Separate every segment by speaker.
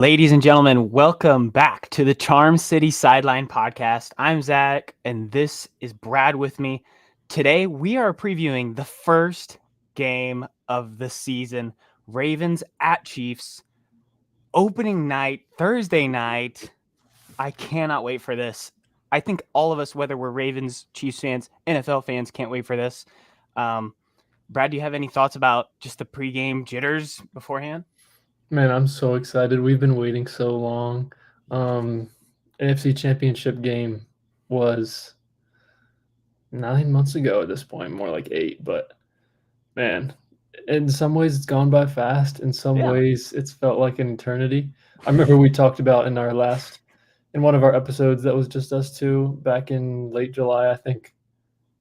Speaker 1: Ladies and gentlemen, welcome back to the Charm City Sideline Podcast. I'm Zach, and this is Brad with me. Today, we are previewing the first game of the season, Ravens at Chiefs, opening night, Thursday night. I cannot wait for this. I think all of us, whether we're Ravens, Chiefs fans, NFL fans, can't wait for this. Brad, do you have any thoughts about just the pregame jitters beforehand?
Speaker 2: Man, I'm so excited. We've been waiting so long. AFC Championship game was 9 months ago at this point, more like 8. But man, in some ways it's gone by fast. In some
Speaker 1: Yeah.
Speaker 2: ways it's felt like an eternity. I remember we talked about in one of our episodes that was just us two back in late July, I think.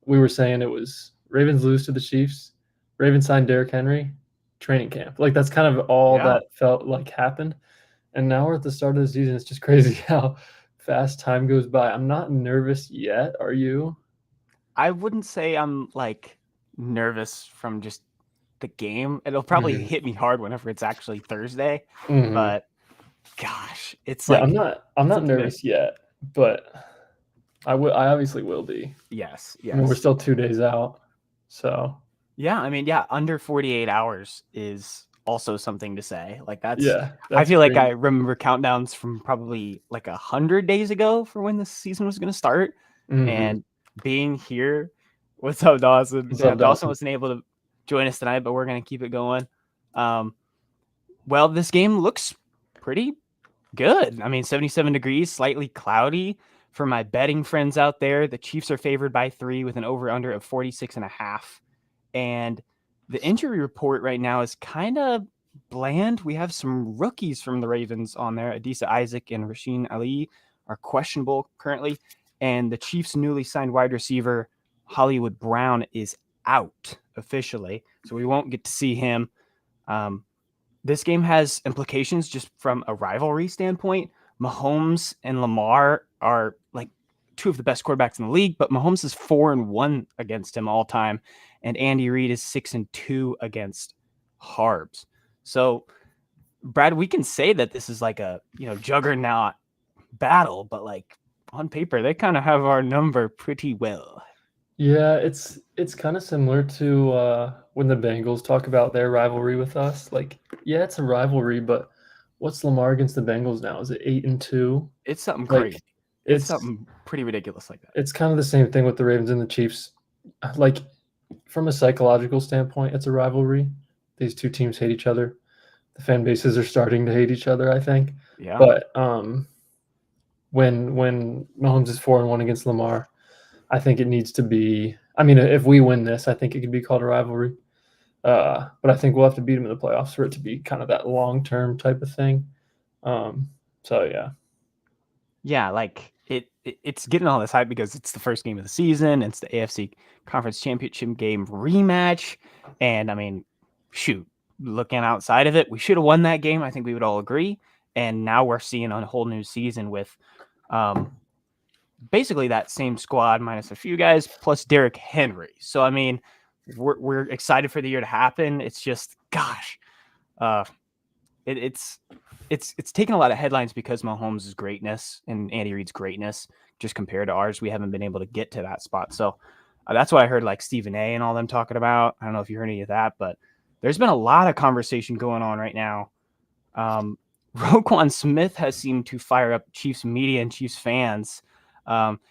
Speaker 2: We were saying it was Ravens lose to the Chiefs, Ravens signed Derrick Henry, training camp. Like that's kind of all
Speaker 1: Yeah.
Speaker 2: that felt like happened. And now we're at the start of the season. It's just crazy how fast time goes by. I'm not nervous yet. Are you?
Speaker 1: I wouldn't say I'm nervous from just the game. It'll probably
Speaker 2: Mhm.
Speaker 1: hit me hard whenever it's actually Thursday,
Speaker 2: Mhm.
Speaker 1: but gosh, it's
Speaker 2: Yeah, I'm
Speaker 1: like
Speaker 2: not I'm not
Speaker 1: something that
Speaker 2: nervous yet, but I obviously will be.
Speaker 1: yes,
Speaker 2: I mean, we're
Speaker 1: yes.
Speaker 2: still 2 days out. So,
Speaker 1: Yeah, I mean, yeah, under 48 hours is also something to say. Like that's
Speaker 2: yeah,
Speaker 1: I
Speaker 2: that's
Speaker 1: feel like I
Speaker 2: crazy.
Speaker 1: remember countdowns from probably like 100 days ago for when the season was going to start,
Speaker 2: Mhm.
Speaker 1: and being here. What's up, Dawson?
Speaker 2: What's
Speaker 1: Yeah,
Speaker 2: up,
Speaker 1: Dawson
Speaker 2: Dawson?
Speaker 1: wasn't able to join us tonight, but we're going to keep it going. Um, Well, this game looks pretty good. I mean, 77 degrees, slightly cloudy. For my betting friends out there, the Chiefs are favored by 3 with an over-under of 46.5. And the injury report right now is kind of bland. We have some rookies from the Ravens on there. Adisa Isaac and Rasheen Ali are questionable currently. And the Chiefs' newly signed wide receiver, Hollywood Brown, is out officially. So we won't get to see him. Um, this game has implications just from a rivalry standpoint. Mahomes and Lamar are like two of the best quarterbacks in the league, but Mahomes is 4-1 against him all time, and Andy Reid is 6-2 against Harbs. So, Brad, we can say that this is like a juggernaut battle, but like on paper, they kind of have our number pretty well.
Speaker 2: Yeah, it's kinda similar to, when the Bengals talk about their rivalry with us. Like, yeah, it's a rivalry, but what's Lamar against the Bengals now? Is it 8-2?
Speaker 1: It's something
Speaker 2: Like,
Speaker 1: crazy. It's
Speaker 2: it's
Speaker 1: something pretty ridiculous like that.
Speaker 2: it's kind of the same thing with the Ravens and the Chiefs. Like, from a psychological standpoint, it's a rivalry. These 2 teams hate each other. The fan bases are starting to hate each other, I think.
Speaker 1: Yeah.
Speaker 2: But, when Mahomes is 4-1 against Lamar, I think it needs to be I mean, if we win this, I think it could be called a rivalry. But I think we'll have to beat them in the playoffs for it to be kind of that long-term type of thing. So yeah.
Speaker 1: Yeah, like it's getting all this hype because it's the first game of the season. It's the AFC Conference Championship game rematch, and I mean, shoot, looking outside of it, we should have won that game. I think we would all agree. And now we're seeing a whole new season with, um, basically that same squad minus a few guys plus Derrick Henry. So I mean, we're excited for the year to happen. It's just, gosh, uh, it's it's taken a lot of headlines because Mahomes' greatness and Andy Reid's greatness just compared to ours. We haven't been able to get to that spot. So that's what I heard like Stephen A and all them talking about. I don't know if you heard any of that, but there's been a lot of conversation going on right now. Roquan Smith has seemed to fire up Chiefs media and Chiefs fans.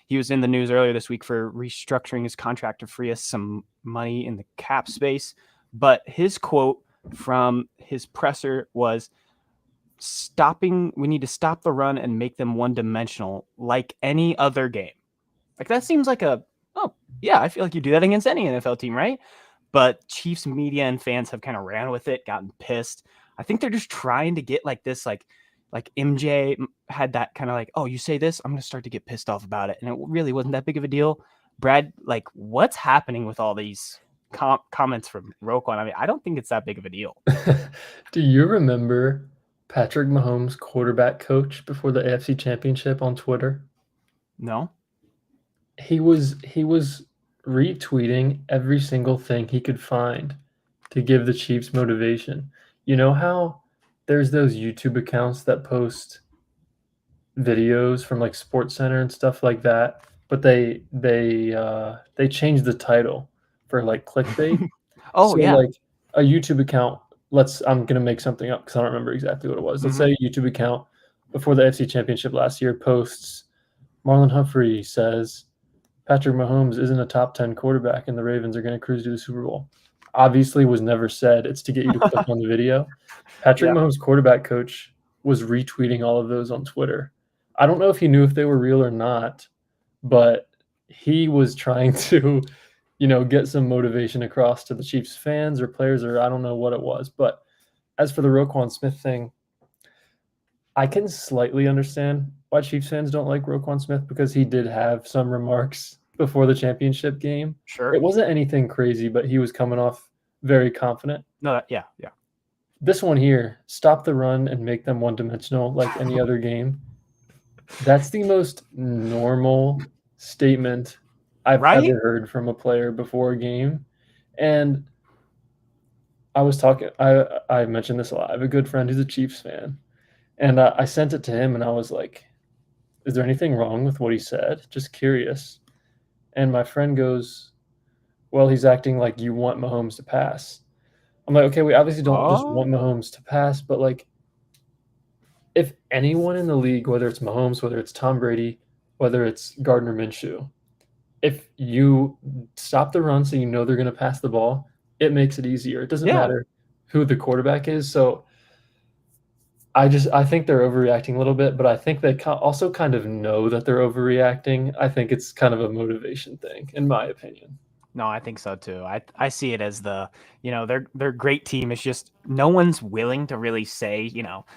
Speaker 1: He was in the news earlier this week for restructuring his contract to free us some money in the cap space. But his quote from his presser was, we need to stop the run and make them one dimensional like any other game. Like that seems like oh yeah, I feel like you do that against any NFL team, right? But Chiefs media and fans have kind of ran with it, gotten pissed. I think they're just trying to get like this, like MJ had that kind of like, oh, you say this, I'm gonna start to get pissed off about it, and it really wasn't that big of a deal. Brad, like, what's happening with all these comments from Roquan? I mean, I don't think it's that big of a deal.
Speaker 2: Do you remember Patrick Mahomes' quarterback coach before the AFC Championship on Twitter?
Speaker 1: No.
Speaker 2: He was retweeting every single thing he could find to give the Chiefs motivation. You know how there's those YouTube accounts that post videos from like Sports Center and stuff like that, but they changed the title for like clickbait.
Speaker 1: Oh
Speaker 2: So
Speaker 1: yeah.
Speaker 2: like a YouTube account, I'm gonna make something up because I don't remember exactly what it was. Let's
Speaker 1: Hmm.
Speaker 2: say a YouTube account before the AFC Championship last year posts Marlon Humphrey says Patrick Mahomes isn't a top 10 quarterback and the Ravens are gonna cruise to the Super Bowl. Obviously was never said. It's to get you to click on the video. Patrick
Speaker 1: Yeah.
Speaker 2: Mahomes' quarterback coach was retweeting all of those on Twitter. I don't know if he knew if they were real or not, but he was trying to, get some motivation across to the Chiefs fans or players, or I don't know what it was. But as for the Roquan Smith thing, I can slightly understand why Chiefs fans don't like Roquan Smith because he did have some remarks before the championship game.
Speaker 1: Sure.
Speaker 2: It wasn't anything crazy, but he was coming off very confident.
Speaker 1: No. Yeah. Yeah.
Speaker 2: This one here, stop the run and make them one dimensional like any other game. That's the most normal statement I've
Speaker 1: Right.
Speaker 2: ever heard from a player before a game. And I mentioned this a lot. I have a good friend who's a Chiefs fan. And I sent it to him and I was like, is there anything wrong with what he said? Just curious. And my friend goes, well, he's acting like you want Mahomes to pass. I'm like, okay, we obviously don't just
Speaker 1: Oh.
Speaker 2: want Mahomes to pass, but like, if anyone in the league, whether it's Mahomes, whether it's Tom Brady, whether it's Gardner Minshew, if you stop the run so you know they're going to pass the ball, it makes it easier. It doesn't
Speaker 1: Yeah.
Speaker 2: matter who the quarterback is. So I think they're overreacting a little bit, but I think they also kind of know that they're overreacting. I think it's kind of a motivation thing, in my opinion.
Speaker 1: No, I think so too. I see it as their great team is just no one's willing to really say,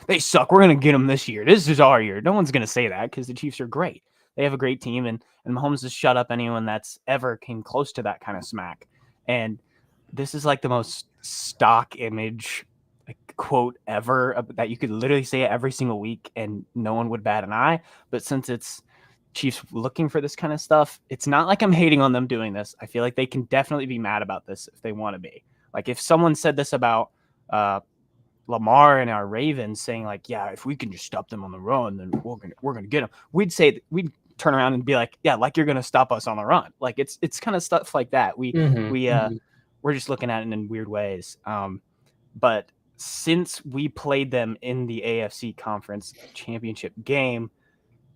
Speaker 1: they suck. We're gonna get them this year. This is our year. No one's gonna say that because the Chiefs are great. They have a great team, and Mahomes has shut up anyone that's ever came close to that kind of smack. And this is like the most stock image quote ever that you could literally say it every single week and no one would bat an eye. But since it's Chiefs looking for this kind of stuff, it's not like I'm hating on them doing this. I feel like they can definitely be mad about this if they want to be. Like if someone said this about Lamar and our Ravens, saying like, "Yeah, if we can just stop them on the run, then we're gonna get them," we'd turn around and be like, "Yeah, like you're gonna stop us on the run." Like it's kind of stuff like that.
Speaker 2: Mhm,
Speaker 1: We
Speaker 2: mhm.
Speaker 1: we're just looking at it in weird ways. But since we played them in the AFC Conference Championship game,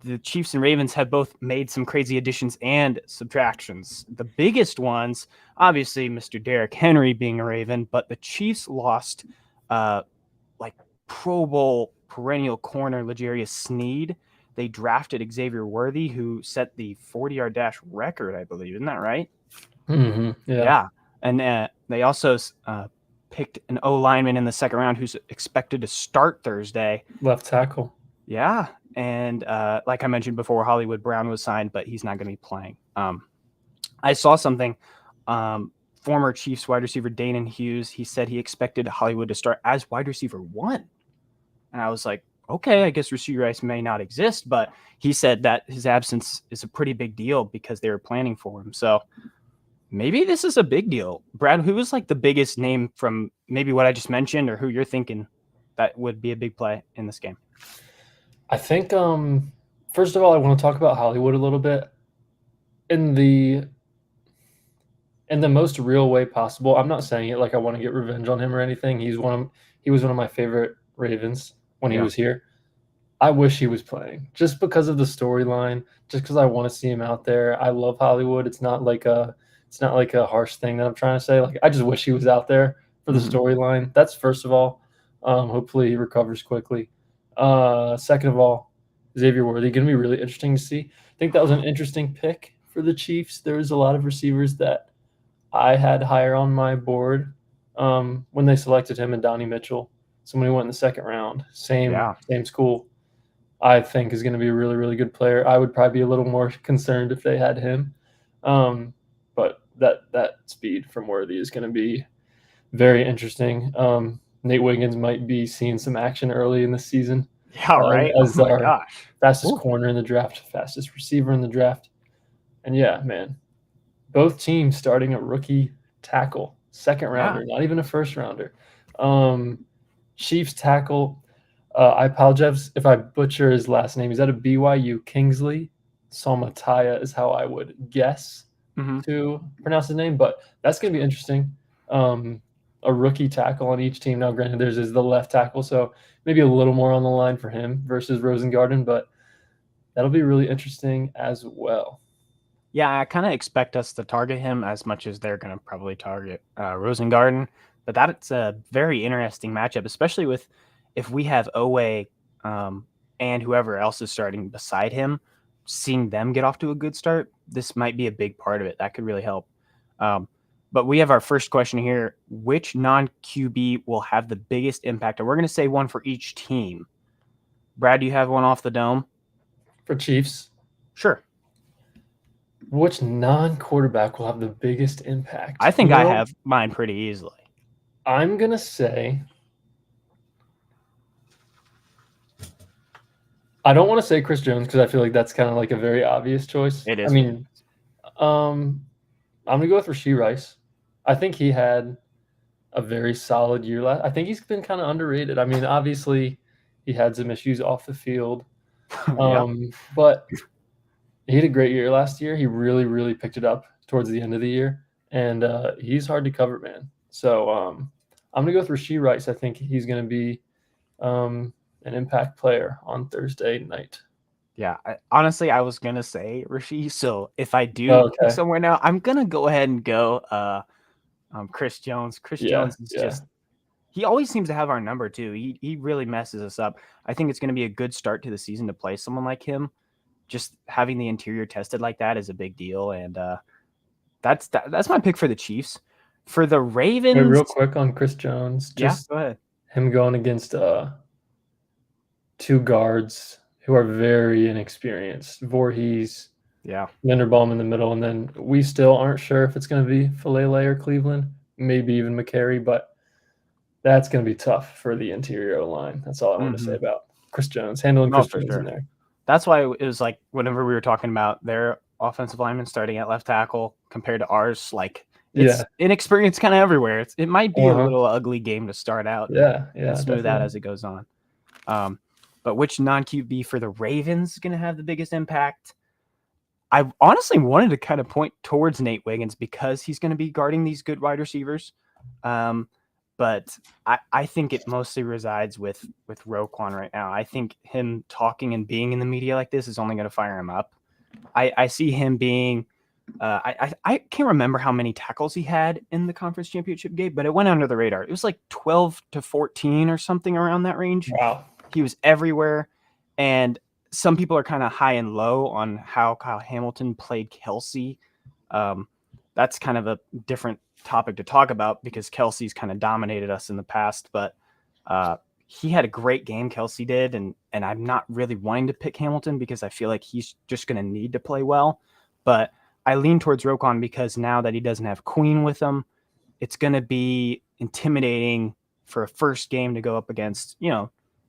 Speaker 1: the Chiefs and Ravens have both made some crazy additions and subtractions. The biggest ones, obviously, Mr. Derrick Henry being a Raven, but the Chiefs lost like Pro Bowl perennial corner L'Jarius Sneed. They drafted Xavier Worthy, who set the 40-yard dash record, I believe. Isn't that right?
Speaker 2: Mhm, yeah.
Speaker 1: Yeah. And they also picked an O lineman in the second round who's expected to start Thursday.
Speaker 2: Left tackle.
Speaker 1: Yeah. And like I mentioned before, Hollywood Brown was signed, but he's not going to be playing. I saw something. Former Chiefs wide receiver Danon Hughes, he said he expected Hollywood to start as wide receiver 1. And I was like, okay, I guess Rasheed Rice may not exist, but he said that his absence is a pretty big deal because they were planning for him. So maybe this is a big deal. Brad, who was like the biggest name from maybe what I just mentioned or who you're thinking that would be a big play in this game?
Speaker 2: I think, first of all, I want to talk about Hollywood a little bit. In the in the most real way possible. I'm not saying it like I want to get revenge on him or anything. He was one of my favorite Ravens when he
Speaker 1: Yeah.
Speaker 2: was here. I wish he was playing just because of the storyline, just because I want to see him out there. I love Hollywood. It's not like a harsh thing that I'm trying to say. Like I just wish he was out there for the
Speaker 1: Mm-hmm.
Speaker 2: storyline. That's first of all. Hopefully he recovers quickly. Second of all, Xavier Worthy going to be really interesting to see. I think that was an interesting pick for the Chiefs. There was a lot of receivers that I had higher on my board when they selected him and Donnie Mitchell. Somebody went in the second round.
Speaker 1: Yeah.
Speaker 2: Same school. I think is going to be a really, really good player. I would probably be a little more concerned if they had him. But that speed from Worthy is going to be very interesting. Nate Wiggins might be seeing some action early in the season
Speaker 1: Yeah, right. Oh
Speaker 2: as
Speaker 1: my
Speaker 2: our
Speaker 1: gosh.
Speaker 2: fastest
Speaker 1: Ooh.
Speaker 2: corner in the draft, fastest receiver in the draft. And yeah, man, both teams starting a rookie tackle, second
Speaker 1: Yeah.
Speaker 2: rounder, not even a first rounder. Chiefs tackle. I apologize if I butcher his last name. He's out of BYU. Kingsley Somataya is how I would guess
Speaker 1: Mm-hmm.
Speaker 2: to pronounce his name, but that's going to be interesting. A rookie tackle on each team. Now, granted, theirs is the left tackle, so maybe a little more on the line for him versus Rosengarten, but that'll be really interesting as well.
Speaker 1: Yeah, I kind of expect us to target him as much as they're going to probably target Rosengarten. But that's a very interesting matchup, especially with if we have Owe and whoever else is starting beside him, seeing them get off to a good start. This might be a big part of it. That could really help. Um, but we have our first question here. Which non QB will have the biggest impact? And we're going to say one for each team. Brad, do you have one off the dome?
Speaker 2: For Chiefs,
Speaker 1: Sure.
Speaker 2: which non-quarterback will have the biggest impact?
Speaker 1: I think I have mine pretty easily.
Speaker 2: I'm going to say I don't want to say Chris Jones because I feel like that's kind of like a very obvious choice.
Speaker 1: It
Speaker 2: I
Speaker 1: is.
Speaker 2: mean, I'm gonna go with Rashee Rice. I think he had a very solid year last. I think he's been kind of underrated. I mean, obviously, he had some issues off the field,
Speaker 1: Yep.
Speaker 2: but he had a great year last year. He really, really picked it up towards the end of the year, and he's hard to cover, man. So I'm gonna go with Rashee Rice. I think he's gonna be an impact player on Thursday night.
Speaker 1: Yeah. Honestly, I was gonna say Rasheed. So if I do pick
Speaker 2: Okay.
Speaker 1: somewhere now, I'm gonna go ahead and go Chris Jones. Chris
Speaker 2: Yeah.
Speaker 1: Jones is
Speaker 2: Yeah.
Speaker 1: just he always seems to have our number too. He really messes us up. I think it's gonna be a good start to the season to play someone like him. Just having the interior tested like that is a big deal, and that's my pick for the Chiefs. For the
Speaker 2: Wait,
Speaker 1: Ravens,
Speaker 2: real quick on Chris Jones,
Speaker 1: yeah,
Speaker 2: just
Speaker 1: go ahead.
Speaker 2: him going against two guards who are very inexperienced. Voorhees,
Speaker 1: Yeah.
Speaker 2: Linderbaum in the middle, and then we still aren't sure if it's going to be Falele or Cleveland, maybe even McCary, but that's going to be tough for the interior line. That's all I want to say
Speaker 1: Mm-hmm.
Speaker 2: about Chris Jones, handling
Speaker 1: No,
Speaker 2: Chris
Speaker 1: for
Speaker 2: Jones in
Speaker 1: sure.
Speaker 2: there.
Speaker 1: That's why it was like whenever we were talking about their offensive linemen starting at left tackle compared to ours, like it's
Speaker 2: Yeah.
Speaker 1: inexperience kind of everywhere. It might be a
Speaker 2: Uh-huh.
Speaker 1: little ugly game to start out
Speaker 2: Yeah.
Speaker 1: and
Speaker 2: Yeah,
Speaker 1: smooth out
Speaker 2: definitely.
Speaker 1: as it goes on. But which non QB for the Ravens is going to have the biggest impact? I honestly wanted to kind of point towards Nate Wiggins because he's going to be guarding these good wide receivers. Um, but I think it mostly resides with Roquan right now. I think him talking and being in the media like this is only going to fire him up. I see him being. I can't remember how many tackles he had in the conference championship game, but it went under the radar. It was like 12 to 14 or something around that range.
Speaker 2: Wow.
Speaker 1: He was everywhere, and some people are kind of high and low on how Kyle Hamilton played Kelsey. Um, that's kind of a different topic to talk about because Kelsey's kind of dominated us in the past, but he had a great game. Kelsey did, and I'm not really wanting to pick Hamilton because I feel like he's just going to need to play well. But I lean towards Roquan because now that he doesn't have Queen with him, it's going to be intimidating for a first game to go up against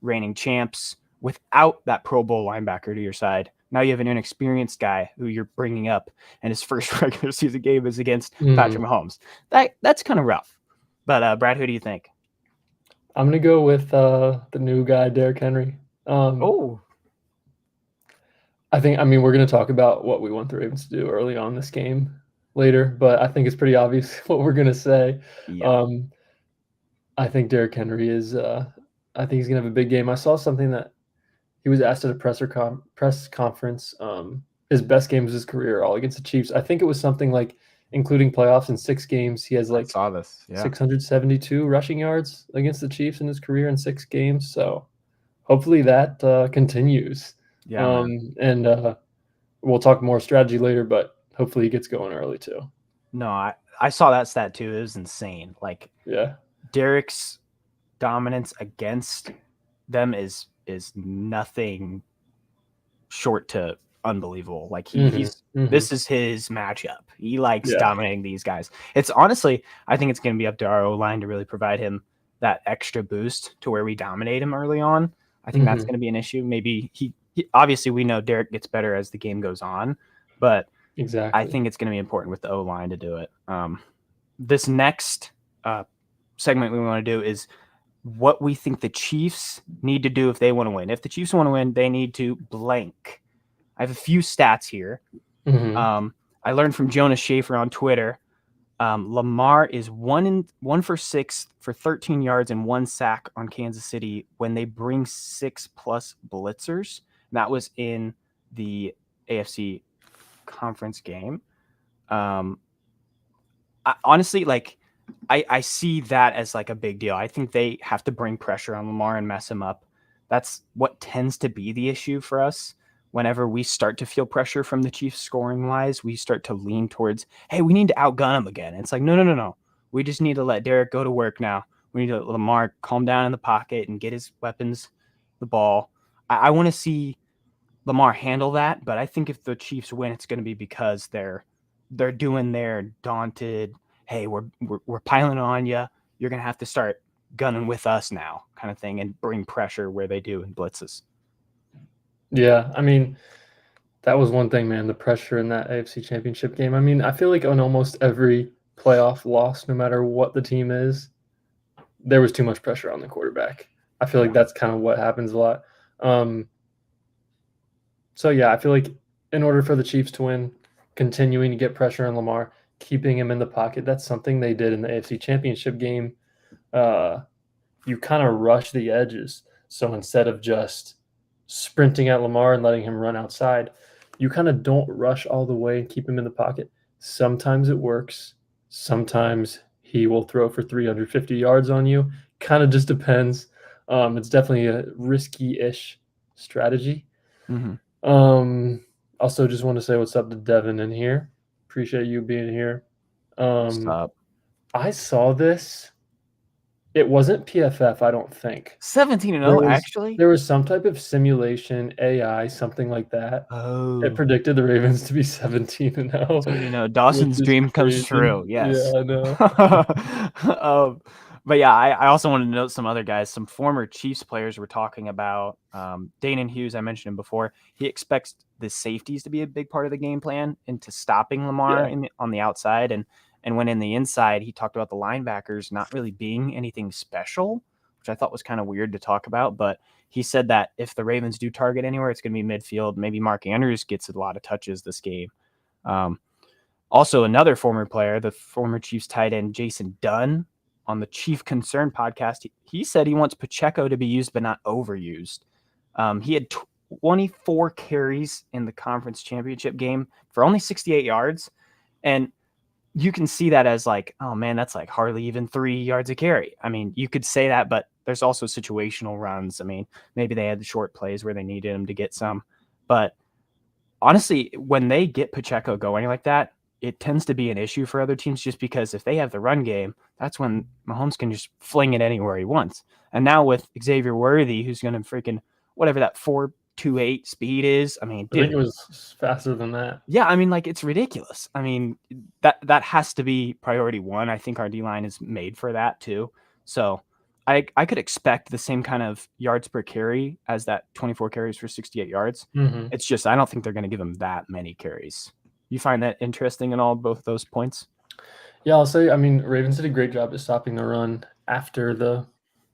Speaker 1: reigning champs without that Pro Bowl linebacker to your side. Now you have an inexperienced guy who you're bringing up, and his first regular season game is against Patrick Mahomes. That's kind of rough. But Brad, who do you think?
Speaker 2: I'm going to go with the new guy, Derrick Henry.
Speaker 1: Oh,
Speaker 2: I mean, we're going to talk about what we want the Ravens to do early on this game later, but I think it's pretty obvious what we're going to say.
Speaker 1: yeah.
Speaker 2: Um, I think Derrick Henry is, I think he's going to have a big game. I saw something that he was asked at a press conference. His best games of his career are all against the Chiefs. I think it was something like, including playoffs in 6 games, he has
Speaker 1: I
Speaker 2: like
Speaker 1: saw this. Yeah.
Speaker 2: 672 rushing yards against the Chiefs in his career in 6 games. So hopefully that continues.
Speaker 1: Yeah, man.
Speaker 2: And we'll talk more strategy later, but hopefully he gets going early too.
Speaker 1: No, I saw that stat too. It was insane. Like
Speaker 2: Yeah.
Speaker 1: Derek's dominance against them is nothing short to unbelievable. Like he's this is his matchup. He likes
Speaker 2: Yeah.
Speaker 1: dominating these guys. It's honestly, I think it's going to be up to our O line to really provide him that extra boost to where we dominate him early on. I think that's going to be an issue. Maybe he obviously we know Derek gets better as the game goes on, but
Speaker 2: Exactly.
Speaker 1: I think it's going to be important with the O line to do it. This next segment we want to do is what we think the Chiefs need to do if they want to win. If the Chiefs want to win, they need to blank. I have a few stats here. I learned from Jonas Schaefer on Twitter. Lamar is 1 for 6 for 13 yards and 1 sack on Kansas City when they bring 6+ blitzers. That was in the AFC conference game. Honestly, I see that as like a big deal. I think they have to bring pressure on Lamar and mess him up. That's what tends to be the issue for us. Whenever we start to feel pressure from the Chiefs scoring wise, we start to lean towards, hey, we need to outgun them again. And it's like, no. We just need to let Derek go to work now. We need to let Lamar calm down in the pocket and get his weapons the ball. I want to see Lamar handle that, but I think if the Chiefs win, it's going to be because they're doing their daunted, hey, we're piling on you. You're going to have to start gunning with us now kind of thing and bring pressure where they do in blitzes.
Speaker 2: Yeah, I mean, that was one thing, man, the pressure in that AFC Championship game. I mean, I feel like on almost every playoff loss, no matter what the team is, there was too much pressure on the quarterback. I feel like that's kind of what happens a lot. So, yeah, I feel like in order for the Chiefs to win, continuing to get pressure on Lamar, keeping him in the pocket, that's something they did in the AFC Championship game. You kind of rush the edges. So instead of just sprinting at Lamar and letting him run outside, you kind of don't rush all the way and keep him in the pocket. Sometimes it works. Sometimes he will throw for 350 yards on you. Kind of just depends. It's definitely a risky-ish strategy. Also, just want to say what's up to Devin in here. Appreciate you being here.
Speaker 1: What's up?
Speaker 2: I saw this. It wasn't PFF, I don't think.
Speaker 1: 17-0, actually?
Speaker 2: There was some type of simulation, AI, something like that.
Speaker 1: Oh.
Speaker 2: It predicted the Ravens to be 17-0.
Speaker 1: So, Dawson's dream comes true. Yes.
Speaker 2: Yeah, I
Speaker 1: know. But yeah, I also wanted to note some other guys. Some former Chiefs players were talking about Danon Hughes. I mentioned him before. He expects the safeties to be a big part of the game plan into stopping Lamar on the outside. And when in the inside, he talked about the linebackers not really being anything special, which I thought was kind of weird to talk about. But he said that if the Ravens do target anywhere, it's going to be midfield. Maybe Mark Andrews gets a lot of touches this game. Also, another former player, the former Chiefs tight end Jason Dunn, on the Chief Concern podcast, he said he wants Pacheco to be used but not overused. He had 24 carries in the conference championship game for only 68 yards. And you can see that as like, oh man, that's like hardly even 3 yards a carry. I mean, you could say that, but there's also situational runs. I mean, maybe they had the short plays where they needed him to get some. But honestly, when they get Pacheco going like that, it tends to be an issue for other teams just because if they have the run game, that's when Mahomes can just fling it anywhere he wants. And now with Xavier Worthy, who's going to freaking whatever that 4.28 speed is, I mean, dude,
Speaker 2: think it was faster than that.
Speaker 1: Yeah, I mean, like it's ridiculous. I mean, that has to be priority one. I think our D-line is made for that too. So I could expect the same kind of yards per carry as that 24 carries for 68 yards. It's just I don't think they're going to give him that many carries. You find that interesting in all both those points?
Speaker 2: Yeah, I'll say, I mean, Ravens did a great job at stopping the run after the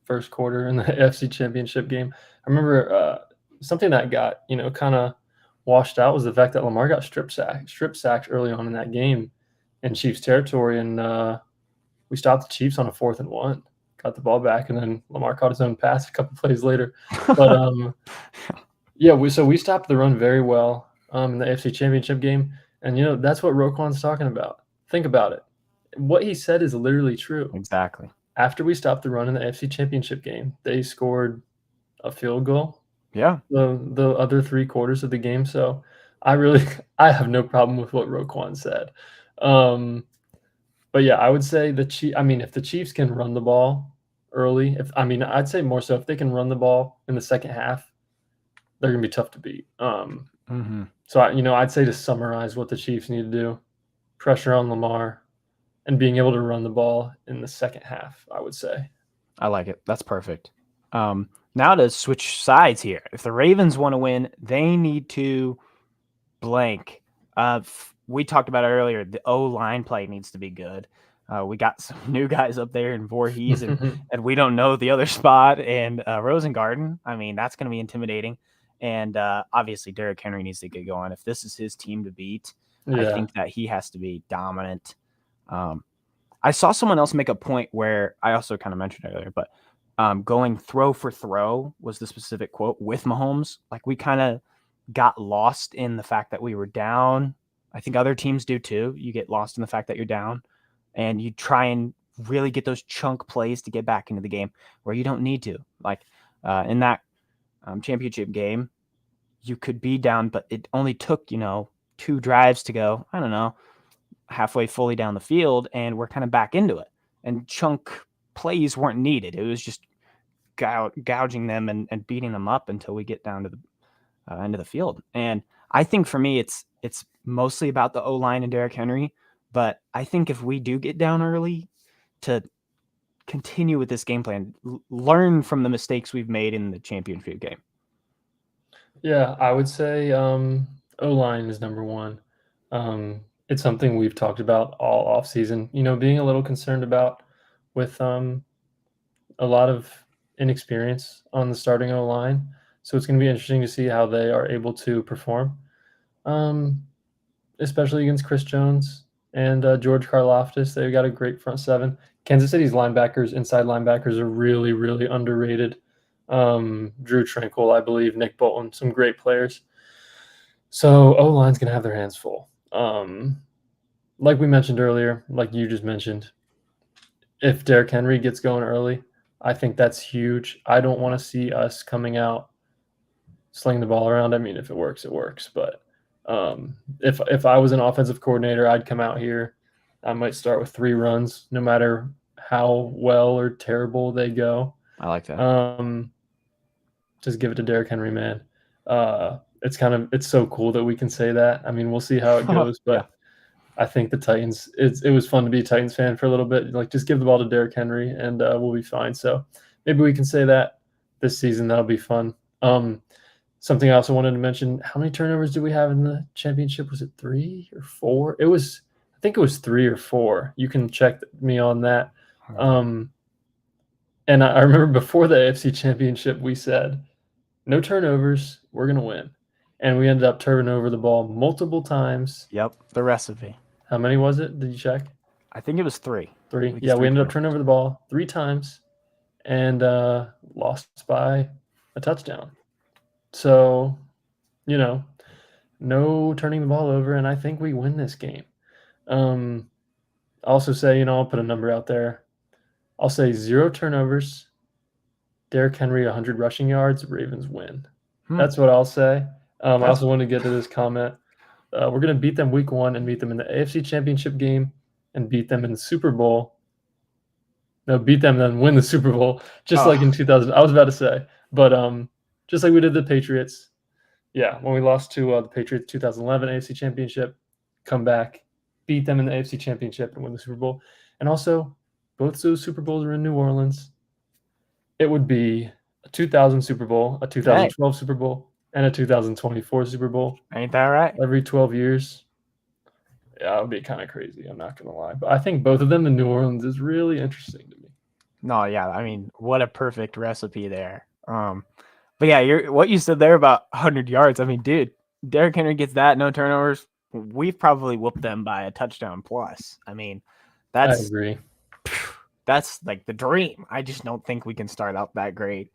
Speaker 2: first quarter in the AFC Championship game. I remember something that got, kind of washed out was the fact that Lamar got strip sacked early on in that game in Chiefs territory, and we stopped the Chiefs on a 4th and 1, got the ball back, and then Lamar caught his own pass a couple plays later. But yeah, we stopped the run very well in the AFC Championship game. And, that's what Roquan's talking about. Think about it. What he said is literally true.
Speaker 1: Exactly.
Speaker 2: After we stopped the run in the AFC Championship game, they scored a field goal.
Speaker 1: Yeah.
Speaker 2: The other 3 quarters of the game. So I have no problem with what Roquan said. But yeah, I would say if the Chiefs can run the ball early, I'd say more so if they can run the ball in the second half, they're going to be tough to beat. So, I'd say to summarize what the Chiefs need to do, pressure on Lamar and being able to run the ball in the second half, I would say.
Speaker 1: I like it. That's perfect. Now to switch sides here. If the Ravens want to win, they need to blank. We talked about it earlier. The O-line play needs to be good. We got some new guys up there in Voorhees, and we don't know the other spot. And Rosengarten, I mean, that's going to be intimidating. And obviously, Derrick Henry needs to get going. If this is his team to beat, I
Speaker 2: Yeah.
Speaker 1: think that he has to be dominant. I saw someone else make a point where I also kind of mentioned earlier, but going throw for throw was the specific quote with Mahomes. Like we kind of got lost in the fact that we were down. I think other teams do too. You get lost in the fact that you're down and you try and really get those chunk plays to get back into the game where you don't need to. Like in that championship game, you could be down, but it only took, 2 drives to go, I don't know, halfway fully down the field, and we're kind of back into it. And chunk plays weren't needed. It was just gouging them and beating them up until we get down to the end of the field. And I think for me, it's mostly about the O-line and Derrick Henry. But I think if we do get down early, to continue with this game plan, learn from the mistakes we've made in the championship game.
Speaker 2: Yeah, I would say O-line is number one. It's something we've talked about all off season. Being a little concerned about with a lot of inexperience on the starting O-line. So it's going to be interesting to see how they are able to perform, especially against Chris Jones and George Karlaftis. They've got a great front seven. Kansas City's linebackers, inside linebackers, are really, really underrated. Drew Tranquil, I believe, Nick Bolton, some great players. So O-line's going to have their hands full. Like we mentioned earlier, like you just mentioned, if Derrick Henry gets going early, I think that's huge. I don't want to see us coming out slinging the ball around. I mean, if it works, it works. But if I was an offensive coordinator, I'd come out here. I might start with 3 runs, no matter how well or terrible they go.
Speaker 1: I like that.
Speaker 2: Just give it to Derrick Henry, man. It's so cool that we can say that. I mean, we'll see how it goes, but
Speaker 1: Yeah.
Speaker 2: I think the Titans. It was fun to be a Titans fan for a little bit. Like, just give the ball to Derrick Henry, and we'll be fine. So maybe we can say that this season. That'll be fun. Something I also wanted to mention: how many turnovers do we have in the championship? Was it 3 or 4? I think it was 3 or 4. You can check me on that. And I remember before the AFC Championship, we said, no turnovers, we're going to win. And we ended up turning over the ball multiple times.
Speaker 1: Yep, the recipe.
Speaker 2: How many was it? Did you check?
Speaker 1: I think it was 3.
Speaker 2: 3. Yeah, we ended up turning over the ball 3 times and lost by a touchdown. So, no turning the ball over, and I think we win this game. I'll also say, I'll put a number out there. I'll say 0 turnovers, Derrick Henry 100 rushing yards, Ravens win. That's what I'll say. I also want to get to this comment. We're going to beat them week 1 and beat them in the AFC Championship game and beat them in the Super Bowl. No, beat them and then win the Super Bowl, just like in 2000. I was about to say, but just like we did the Patriots. Yeah, when we lost to the Patriots 2011 AFC Championship, come back, beat them in the AFC Championship and win the Super Bowl. And also, both those Super Bowls are in New Orleans. It would be a 2000 Super Bowl, a 2012 Super Bowl, and a 2024 Super Bowl.
Speaker 1: Ain't that right?
Speaker 2: Every 12 years. Yeah, it would be kind of crazy. I'm not going to lie. But I think both of them in New Orleans is really interesting to me.
Speaker 1: No, yeah. I mean, what a perfect recipe there. But yeah, what you said there about 100 yards. I mean, dude, Derrick Henry gets that, no turnovers. We've probably whooped them by a touchdown plus. I mean,
Speaker 2: I agree.
Speaker 1: That's like the dream. I just don't think we can start out that great.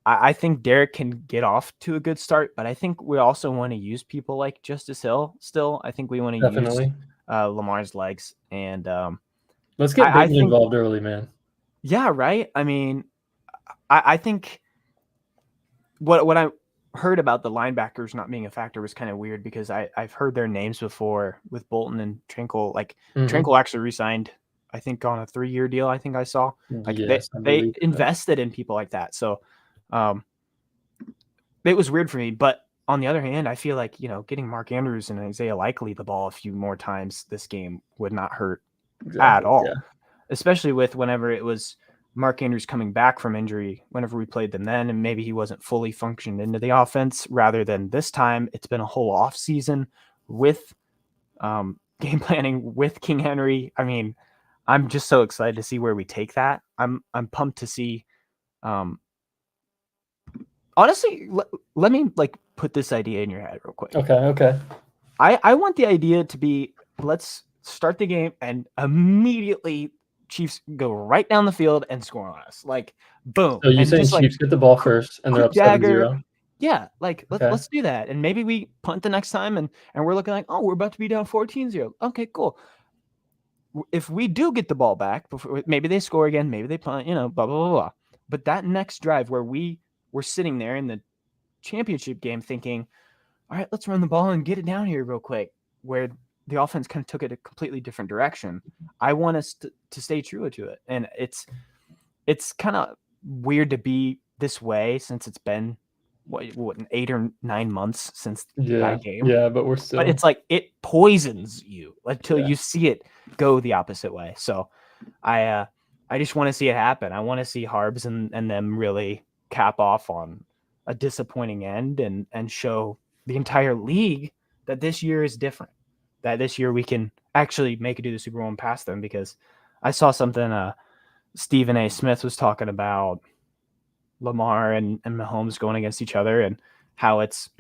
Speaker 1: I think Derrick can get off to a good start, but I think we also want to use people like Justice Hill still. I think we want to use Lamar's legs. And
Speaker 2: let's get Bateman involved early, man.
Speaker 1: Yeah, right? I mean, I think what I heard about the linebackers not being a factor was kind of weird because I've heard their names before with Bolton and Tranquil. Like Tranquil actually resigned, I think, on a 3-year deal. I think I saw. Like they invested in people like that. So it was weird for me. But on the other hand, I feel like, getting Mark Andrews and Isaiah Likely the ball a few more times this game would not hurt at all. Yeah. Especially with whenever it was Mark Andrews coming back from injury, whenever we played them then, and maybe he wasn't fully functioned into the offense, rather than this time it's been a whole off season with game planning with King Henry. I mean, I'm just so excited to see where we take that. I'm pumped to see. Um, honestly, let me like put this idea in your head real quick.
Speaker 2: Okay.
Speaker 1: I want the idea to be, let's start the game and immediately Chiefs go right down the field and score on us. Like boom.
Speaker 2: So you
Speaker 1: And
Speaker 2: saying
Speaker 1: just like
Speaker 2: Chiefs get the ball
Speaker 1: quick,
Speaker 2: first and they're
Speaker 1: quick
Speaker 2: up
Speaker 1: dagger.
Speaker 2: 7-0?
Speaker 1: Yeah, like
Speaker 2: Okay.
Speaker 1: let's do that. And maybe we punt the next time and we're looking like, oh, we're about to be down 14-0. Okay, cool. If we do get the ball back, before, maybe they score again, maybe they punt, blah, blah, blah, blah. But that next drive where we were sitting there in the championship game thinking, all right, let's run the ball and get it down here real quick, where the offense kind of took it a completely different direction. I want us to stay true to it. And it's kind of weird to be this way since it's been what 8 or 9 months since
Speaker 2: Yeah.
Speaker 1: that game.
Speaker 2: Yeah, but we're
Speaker 1: But
Speaker 2: still.
Speaker 1: it's like it poisons you until
Speaker 2: Yeah.
Speaker 1: you see it go the opposite way. So I just want to see it happen. I want to see Harbs and them really cap off on a disappointing end and show the entire league that this year is different. That this year we can actually make it to the Super Bowl and pass them, because I saw something Stephen A. Smith was talking about Lamar and Mahomes going against each other, and how it's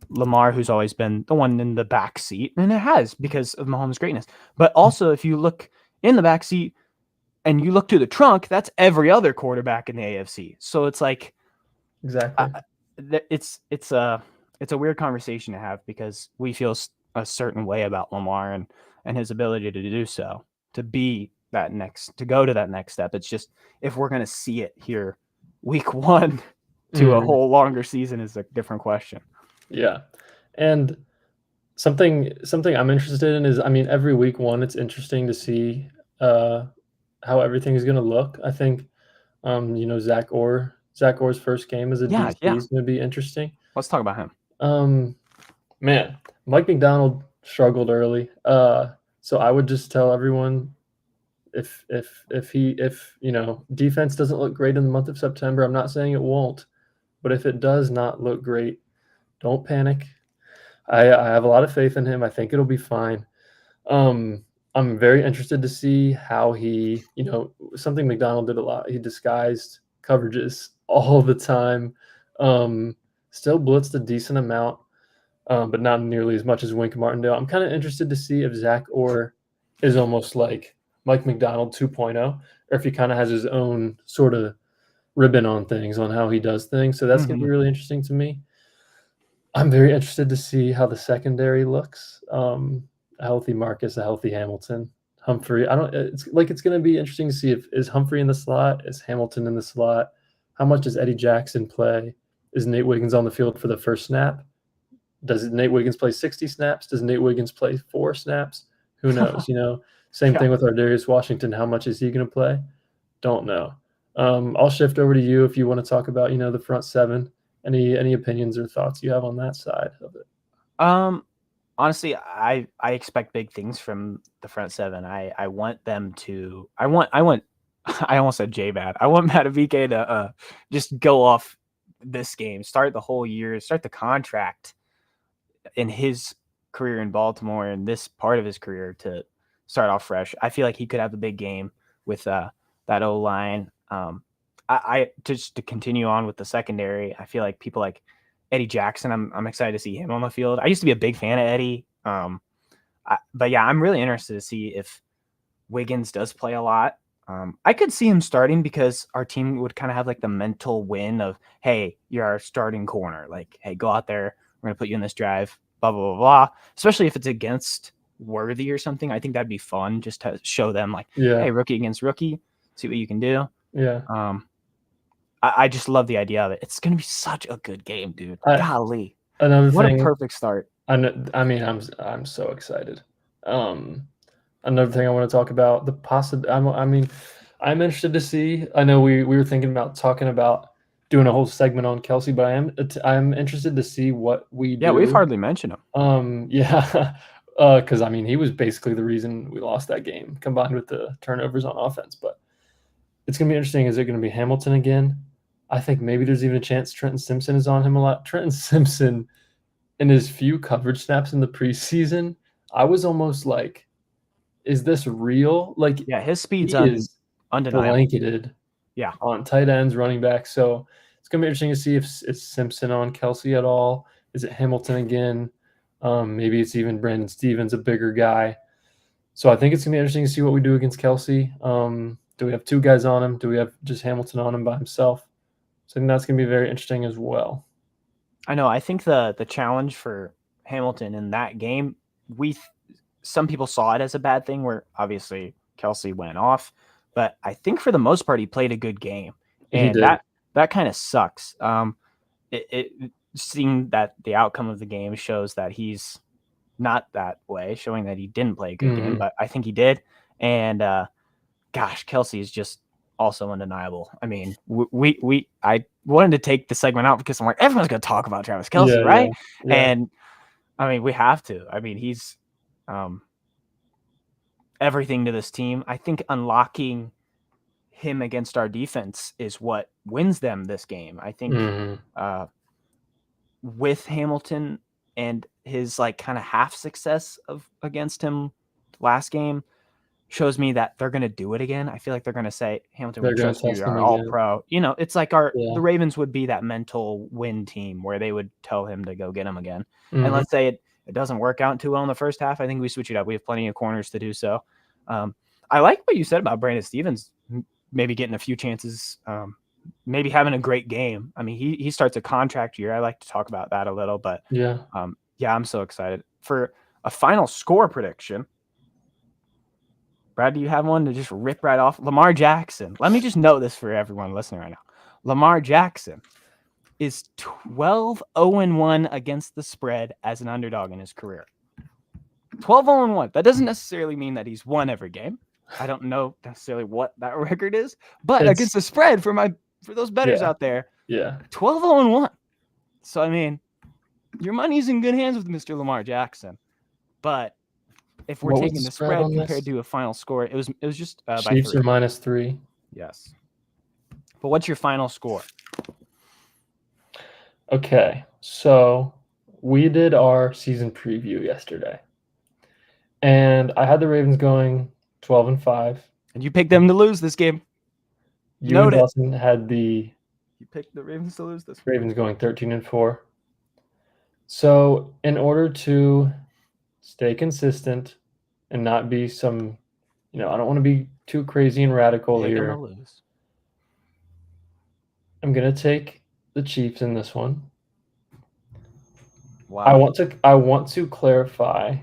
Speaker 1: Lamar who's always been the one in the back seat, and it has because of Mahomes' greatness. But also, if you look in the back seat and you look to the trunk, that's every other quarterback in the AFC. So it's like
Speaker 2: Exactly.
Speaker 1: it's a weird conversation to have, because we feel a certain way about Lamar and his ability to do so, to go to that next step. It's just, if we're going to see it here week 1 to a whole longer season is a different question.
Speaker 2: Yeah. And something I'm interested in is, I mean, every week 1, it's interesting to see how everything is going to look. I think, Zach Orr's first game as a
Speaker 1: Yeah,
Speaker 2: DC is going to be interesting.
Speaker 1: Let's talk about him.
Speaker 2: Man, Mike McDonald struggled early. So I would just tell everyone, if defense doesn't look great in the month of September, I'm not saying it won't, but if it does not look great, don't panic. I have a lot of faith in him. I think it'll be fine. I'm very interested to see how he, something McDonald did a lot. He disguised coverages all the time. Still blitzed a decent amount, but not nearly as much as Wink Martindale. I'm kind of interested to see if Zach Orr is almost like Mike McDonald 2.0, or if he kind of has his own sort of ribbon on things, on how he does things. So that's going to be really interesting to me. I'm very interested to see how the secondary looks. A healthy Marcus, a healthy Hamilton, Humphrey. It's going to be interesting to see is Humphrey in the slot, is Hamilton in the slot, how much does Eddie Jackson play? Is Nate Wiggins on the field for the first snap? Does Nate Wiggins play 60 snaps? Does Nate Wiggins play 4 snaps? Who knows? Same thing with Ardarius Washington. How much is he going to play? Don't know. I'll shift over to you if you want to talk about, the front 7. Any opinions or thoughts you have on that side of it?
Speaker 1: Honestly, I expect big things from the front 7. I want them to. I want. I almost said J-Bad. I want Madubuike to just go off this game, start the whole year, start the contract in his career in Baltimore and this part of his career to start off fresh. I feel like he could have a big game with that O-line. I just to continue on with the secondary, I feel like people like Eddie Jackson, I'm excited to see him on the field. I used to be a big fan of Eddie. But yeah, I'm really interested to see if Wiggins does play a lot. I could see him starting, because our team would kind of have like the mental win of, hey, you're our starting corner. Like, hey, go out there. We're going to put you in this drive, blah, blah, blah, blah. Especially if it's against Worthy or something. I think that'd be fun, just to show them like, hey, rookie against rookie, see what you can do.
Speaker 2: Yeah.
Speaker 1: I just love the idea of it. It's going to be such a good game, dude. Golly.
Speaker 2: What
Speaker 1: a perfect start.
Speaker 2: I mean, I'm so excited. Another thing I want to talk about, I'm interested to see. I know we were thinking about talking about doing a whole segment on Kelsey, but I'm interested to see what we do.
Speaker 1: Yeah, we've hardly mentioned him.
Speaker 2: Yeah, because I mean, he was basically the reason we lost that game, combined with the turnovers on offense. But it's gonna be interesting. Is it gonna be Hamilton again? I think maybe there's even a chance Trenton Simpson is on him a lot. Trenton Simpson, in his few coverage snaps in the preseason, I was almost like, is this real? Like,
Speaker 1: Yeah, his speed's
Speaker 2: he is
Speaker 1: undeniable.
Speaker 2: blanketed
Speaker 1: Yeah.
Speaker 2: on tight ends, running back. So it's going to be interesting to see if it's Simpson on Kelsey at all. Is it Hamilton again? Maybe it's even Brandon Stevens, a bigger guy. So I think it's going to be interesting to see what we do against Kelsey. Do we have two guys on him? Do we have just Hamilton on him by himself? So I think that's going to be very interesting as well.
Speaker 1: I know. I think the challenge for Hamilton in that game, some people saw it as a bad thing where obviously Kelsey went off, but I think for the most part he played a good game,
Speaker 2: He
Speaker 1: and
Speaker 2: did.
Speaker 1: that kind of sucks. Seeing that the outcome of the game shows that he's not that way, showing that he didn't play a good game, but I think he did. And gosh, Kelsey is just also undeniable. I mean, I wanted to take the segment out because I'm like, everyone's going to talk about Travis Kelsey, right?
Speaker 2: Yeah.
Speaker 1: And I mean, we have to. I mean, he's everything to this team. I think unlocking him against our defense is what wins them this game. I think with Hamilton and his like kind of half success of against him last game shows me that they're going to do it again. I feel like they're going to say, Hamilton, we trust you. You're all pro. You know, it's like the Ravens would be that mental win team where they would tell him to go get him again. And let's say it doesn't work out too well in the first half. I think we switch it up. We have plenty of corners to do so. I like what you said about Brandon Stevens maybe getting a few chances, maybe having a great game. I mean, he starts a contract year. I like to talk about that a little, but yeah, I'm so excited for a final score prediction. Brad, do you have one to just rip right off? Lamar Jackson. Let me just note this for everyone listening right now. Lamar Jackson is 12-0-1 against the spread as an underdog in his career. 12-0-1. That doesn't necessarily mean that he's won every game. I don't know necessarily what that record is, but against the spread for those bettors out there, 12-0-1. So I mean, your money's in good hands with Mr. Lamar Jackson. But if we're taking the spread compared to a final score, it was just
Speaker 2: Chiefs are -3.
Speaker 1: Yes. But what's your final score?
Speaker 2: Okay, so we did our season preview yesterday, and I had the Ravens going 12-5.
Speaker 1: And you picked them to lose this game.
Speaker 2: You and Dawson had
Speaker 1: you picked the Ravens to lose this.
Speaker 2: Ravens going 13-4. So in order to stay consistent and not be some, I don't want to be too crazy and radical here. I'm gonna take the Chiefs in this one.
Speaker 1: Wow.
Speaker 2: I want to clarify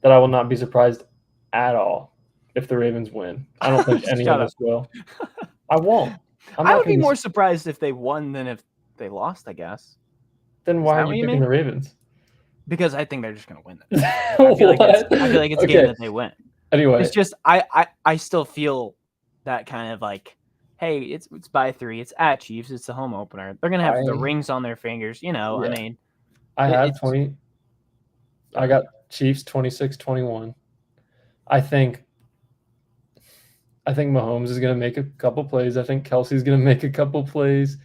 Speaker 2: that I will not be surprised at all if the Ravens win. I don't think any of us will. I won't.
Speaker 1: I would be more surprised if they won than if they lost, I guess.
Speaker 2: Then why are you picking the Ravens?
Speaker 1: Because I think they're just going to win it. I feel like it's a game that they win.
Speaker 2: Anyway.
Speaker 1: It's just I still feel that kind of like, hey, it's by 3. It's at Chiefs. It's the home opener. They're going to have the rings on their fingers. I mean.
Speaker 2: I have 20. I got Chiefs 26-21. I think Mahomes is going to make a couple plays. I think Kelsey's going to make a couple plays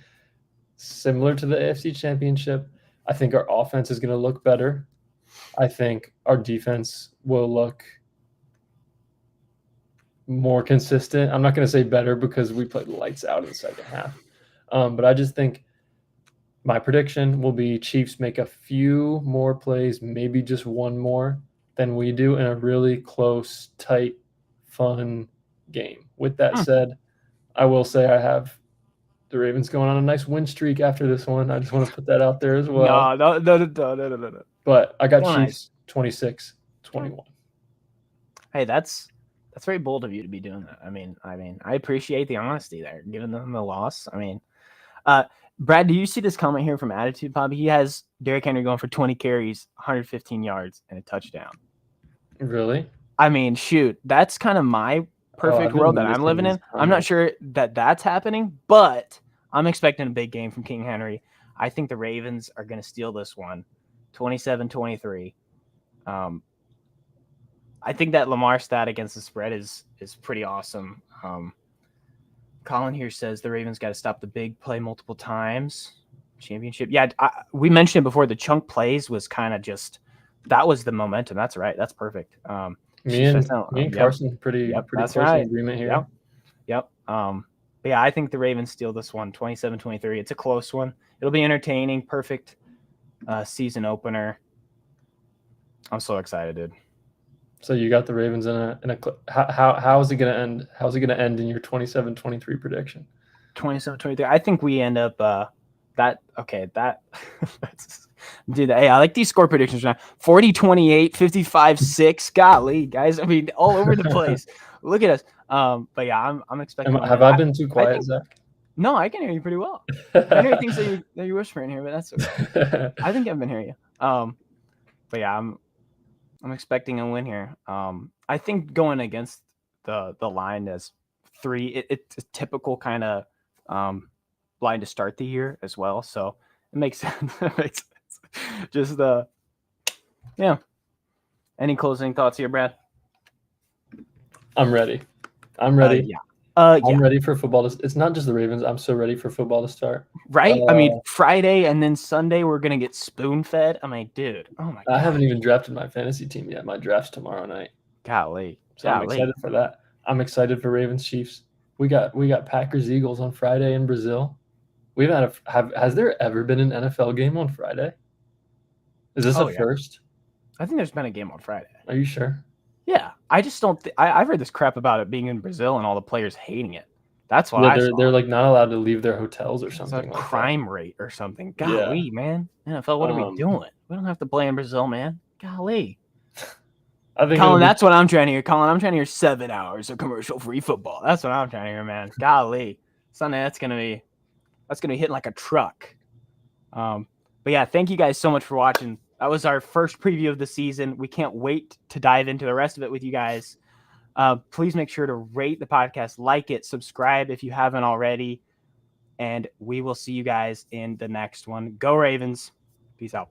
Speaker 2: similar to the AFC Championship. I think our offense is going to look better. I think our defense will look more consistent. I'm not going to say better because we played lights out in the second half. But I just think my prediction will be Chiefs make a few more plays, maybe just one more than we do in a really close, tight, fun game. With that said, I will say I have the Ravens going on a nice win streak after this one. I just want to put that out there as well.
Speaker 1: No.
Speaker 2: But I got Chiefs 26-21.
Speaker 1: Hey, that's very bold of you to be doing that. I mean, I appreciate the honesty there, giving them the loss. I mean, Brad, do you see this comment here from Attitude Pop? He has Derrick Henry going for 20 carries, 115 yards, and a touchdown.
Speaker 2: Really?
Speaker 1: I mean, shoot, that's kind of my perfect world that I'm living in. I'm not sure that that's happening, but I'm expecting a big game from King Henry. I think the Ravens are going to steal this one, 27-23. I think that Lamar stat against the spread is pretty awesome. Colin here says the Ravens got to stop the big play multiple times. Championship. Yeah, we mentioned it before. The chunk plays was kind of just – that was the momentum. That's right. That's perfect.
Speaker 2: Me and Carson pretty
Speaker 1: That's
Speaker 2: close in
Speaker 1: right.
Speaker 2: agreement here.
Speaker 1: Yep. But yeah, I think the Ravens steal this one, 27-23. It's a close one. It'll be entertaining. Perfect season opener. I'm so excited, dude.
Speaker 2: So you got the Ravens in a how is it going to end? How's it going to end in your 27-23 prediction?
Speaker 1: 27-23. I think we end up that's dude, hey, I like these score predictions right now. 40-28, 55-6. Golly, guys. I mean, all over the place. Look at us. But yeah, I'm expecting
Speaker 2: Have I been too quiet, Zach?
Speaker 1: No, I can hear you pretty well. I know things that you're whispering here, but that's okay. I think I've been hearing you. But yeah, I'm expecting a win here. I think going against the line as 3, it's a typical kind of line to start the year as well. So it makes sense. It makes sense. Just yeah. Any closing thoughts here, Brad?
Speaker 2: I'm ready. I'm ready.
Speaker 1: Yeah.
Speaker 2: I'm ready for football. It's not just the Ravens. I'm so ready for football to start.
Speaker 1: Right? I mean, Friday and then Sunday we're gonna get spoon fed. I mean, dude. Oh my god.
Speaker 2: I haven't even drafted my fantasy team yet. My draft's tomorrow night.
Speaker 1: Golly.
Speaker 2: So I'm excited for that. I'm excited for Ravens Chiefs. We got Packers Eagles on Friday in Brazil. We've had has there ever been an NFL game on Friday? Is this a first?
Speaker 1: I think there's been a game on Friday.
Speaker 2: Are you sure?
Speaker 1: Yeah, I just don't. I've heard this crap about it being in Brazil and all the players hating it. That's what
Speaker 2: they're like not allowed to leave their hotels or something.
Speaker 1: It's a crime rate or something. Golly, man. NFL, what are we doing? We don't have to play in Brazil, man. Golly. I think Colin, that's what I'm trying to hear. Colin, I'm trying to hear 7 hours of commercial-free football. That's what I'm trying to hear, man. Golly. Sunday, that's gonna be hitting like a truck. But yeah, thank you guys so much for watching. That was our first preview of the season. We can't wait to dive into the rest of it with you guys. Please make sure to rate the podcast, like it, subscribe if you haven't already. And we will see you guys in the next one. Go Ravens. Peace out.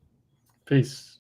Speaker 2: Peace.